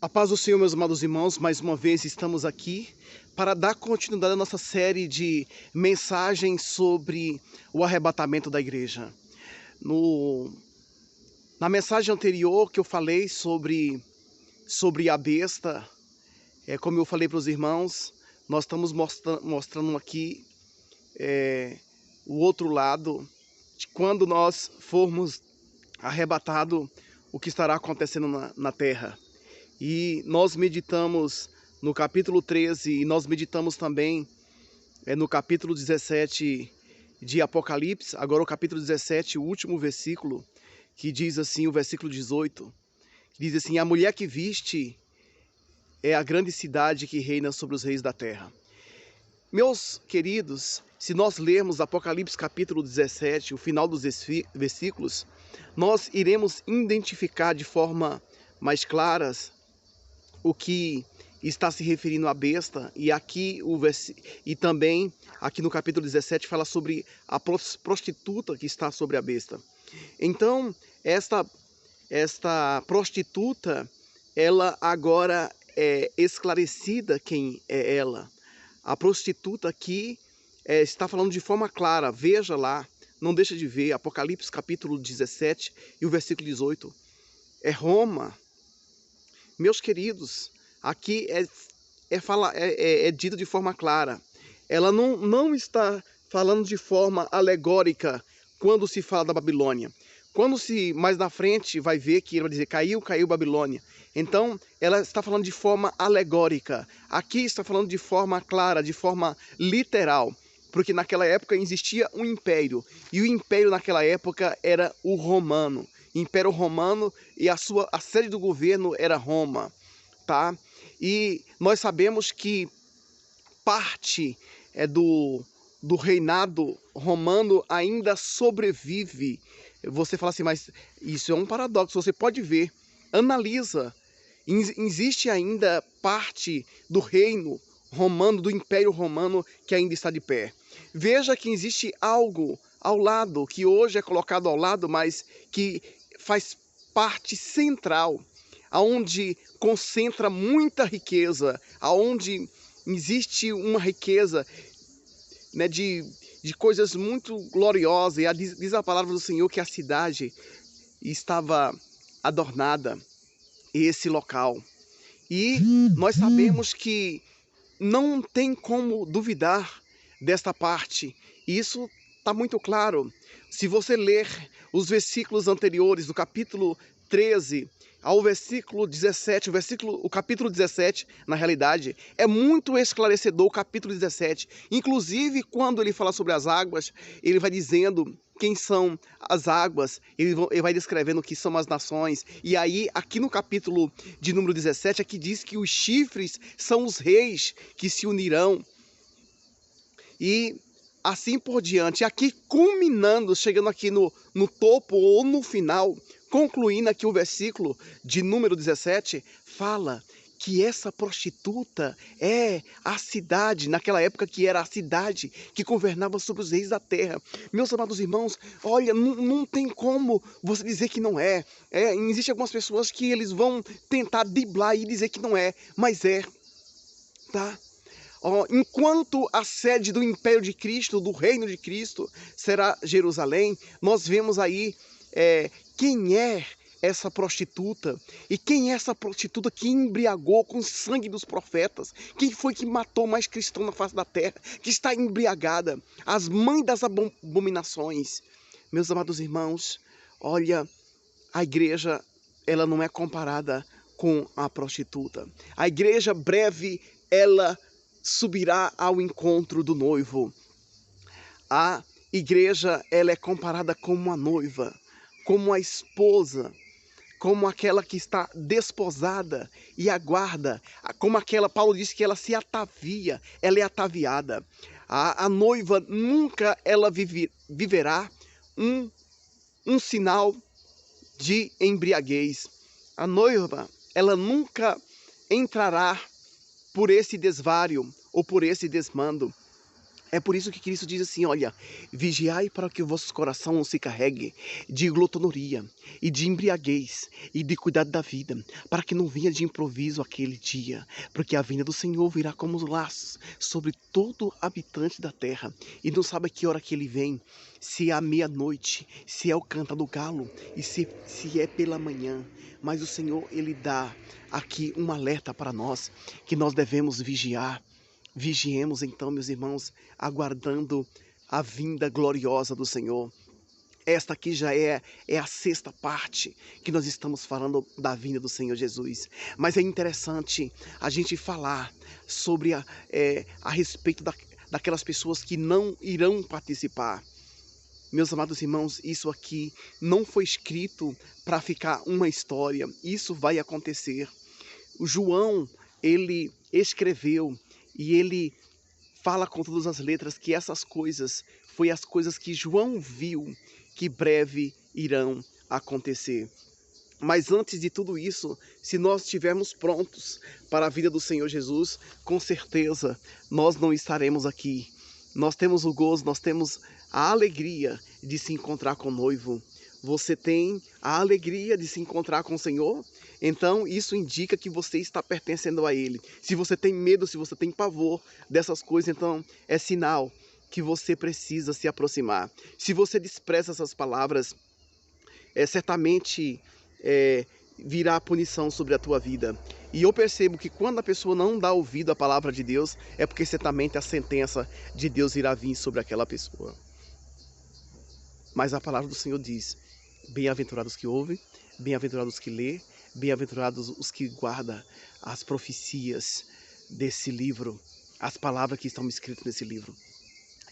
A paz do Senhor, meus amados irmãos, mais uma vez estamos aqui para dar continuidade à nossa série de mensagens sobre o arrebatamento da igreja. Na mensagem anterior que eu falei sobre a besta, como eu falei para os irmãos, nós estamos mostrando aqui o outro lado de quando nós formos arrebatados, o que estará acontecendo na terra. E nós meditamos no capítulo 13 e nós meditamos também no capítulo 17 de Apocalipse, agora o capítulo 17, o último versículo, que diz assim, o versículo 18, que diz assim: a mulher que viste é a grande cidade que reina sobre os reis da terra. Meus queridos, se nós lermos Apocalipse capítulo 17, o final dos versículos, nós iremos identificar de forma mais clara o que está se referindo à besta, e aqui e também aqui no capítulo 17 fala sobre a prostituta que está sobre a besta. Então, esta prostituta, ela agora é esclarecida quem é ela. A prostituta aqui está falando de forma clara, veja lá, não deixa de ver, Apocalipse capítulo 17 e o versículo 18. É Roma. Meus queridos, aqui é dito de forma clara. Ela não está falando de forma alegórica quando se fala da Babilônia. Quando se mais na frente vai ver que ele vai dizer caiu Babilônia. Então ela está falando de forma alegórica. Aqui está falando de forma clara, de forma literal. Porque naquela época existia um império. E o império naquela época era o romano. Império Romano, e a sede do governo era Roma, tá? E nós sabemos que parte do reinado romano ainda sobrevive. Você fala assim, mas isso é um paradoxo, você pode ver, analisa, existe ainda parte do reino romano, do Império Romano, que ainda está de pé. Veja que existe algo ao lado, que hoje é colocado ao lado, mas que faz parte central, aonde concentra muita riqueza, aonde existe uma riqueza, né, de coisas muito gloriosas. E diz a palavra do Senhor que a cidade estava adornada, esse local. E nós sabemos que não tem como duvidar desta parte. Isso está muito claro. Se você ler os versículos anteriores, do capítulo 13 ao versículo 17, o capítulo 17, na realidade, é muito esclarecedor o capítulo 17. Inclusive, quando ele fala sobre as águas, ele vai dizendo quem são as águas, ele vai descrevendo o que são as nações. E aí, aqui no capítulo de número 17, aqui diz que os chifres são os reis que se unirão. E assim por diante, aqui culminando, chegando aqui no topo ou no final, concluindo aqui o versículo de número 17, fala que essa prostituta é a cidade, naquela época que era a cidade que governava sobre os reis da terra. Meus amados irmãos, olha, não tem como você dizer que não é. Existem algumas pessoas que eles vão tentar driblar e dizer que não é, mas é, tá? Enquanto a sede do Império de Cristo, do Reino de Cristo, será Jerusalém, nós vemos aí quem é essa prostituta, e quem é essa prostituta que embriagou com o sangue dos profetas, quem foi que matou mais cristão na face da terra, que está embriagada, as mães das abominações. Meus amados irmãos, olha, a igreja, ela não é comparada com a prostituta. A igreja breve, ela subirá ao encontro do noivo. A igreja, ela é comparada como uma noiva, como a esposa, como aquela que está desposada e aguarda, como aquela, Paulo disse que ela se atavia, ela é ataviada. A noiva nunca ela viverá um sinal de embriaguez. A noiva, ela nunca entrará por esse desvário ou por esse desmando. É por isso que Cristo diz assim, olha, vigiai para que o vosso coração não se carregue de glotonaria e de embriaguez e de cuidado da vida, para que não venha de improviso aquele dia, porque a vinda do Senhor virá como os laços sobre todo habitante da terra, e não sabe a que hora que ele vem, se é à meia-noite, se é o canto do galo e se é pela manhã, mas o Senhor, ele dá aqui um alerta para nós, que nós devemos vigiar. Vigiemos então, meus irmãos, aguardando a vinda gloriosa do Senhor. Esta aqui já é a sexta parte que nós estamos falando da vinda do Senhor Jesus. Mas é interessante a gente falar sobre a respeito daquelas pessoas que não irão participar. Meus amados irmãos, isso aqui não foi escrito para ficar uma história. Isso vai acontecer. O João, ele escreveu e ele fala com todas as letras que essas coisas foi as coisas que João viu que breve irão acontecer. Mas antes de tudo isso, se nós estivermos prontos para a vida do Senhor Jesus, com certeza nós não estaremos aqui. Nós temos o gozo, nós temos a alegria de se encontrar com o noivo. Você tem a alegria de se encontrar com o Senhor? Então isso indica que você está pertencendo a Ele. Se você tem medo, se você tem pavor dessas coisas, então é sinal que você precisa se aproximar. Se você despreza essas palavras, certamente virá a punição sobre a tua vida. E eu percebo que quando a pessoa não dá ouvido à palavra de Deus, é porque certamente a sentença de Deus irá vir sobre aquela pessoa. Mas a palavra do Senhor diz: bem-aventurados que ouvem, bem-aventurados que lê, bem-aventurados os que guardam as profecias desse livro, as palavras que estão escritas nesse livro.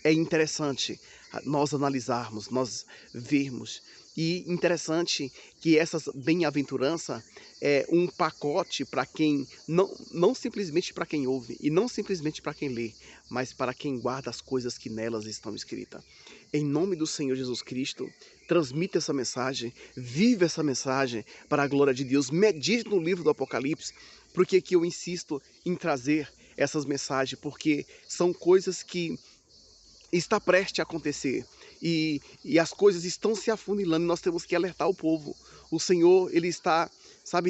É interessante nós analisarmos, nós vermos. E interessante que essa bem-aventurança é um pacote para quem, não simplesmente para quem ouve, e não simplesmente para quem lê, mas para quem guarda as coisas que nelas estão escritas. Em nome do Senhor Jesus Cristo, transmita essa mensagem, vive essa mensagem para a glória de Deus. Medite no livro do Apocalipse, porque que eu insisto em trazer essas mensagens, porque são coisas que está prestes a acontecer. E as coisas estão se afunilando e nós temos que alertar o povo. O Senhor, Ele está,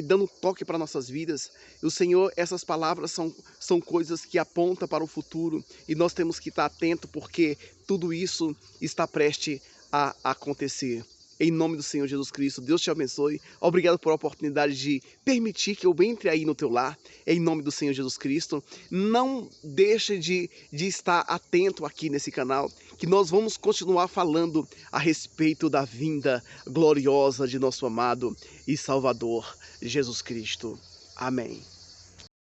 dando toque para nossas vidas. E o Senhor, essas palavras são coisas que apontam para o futuro e nós temos que estar atentos porque tudo isso está prestes a acontecer. Em nome do Senhor Jesus Cristo, Deus te abençoe. Obrigado por a oportunidade de permitir que eu entre aí no teu lar. Em nome do Senhor Jesus Cristo. Não deixe de estar atento aqui nesse canal, que nós vamos continuar falando a respeito da vinda gloriosa de nosso amado e Salvador Jesus Cristo. Amém.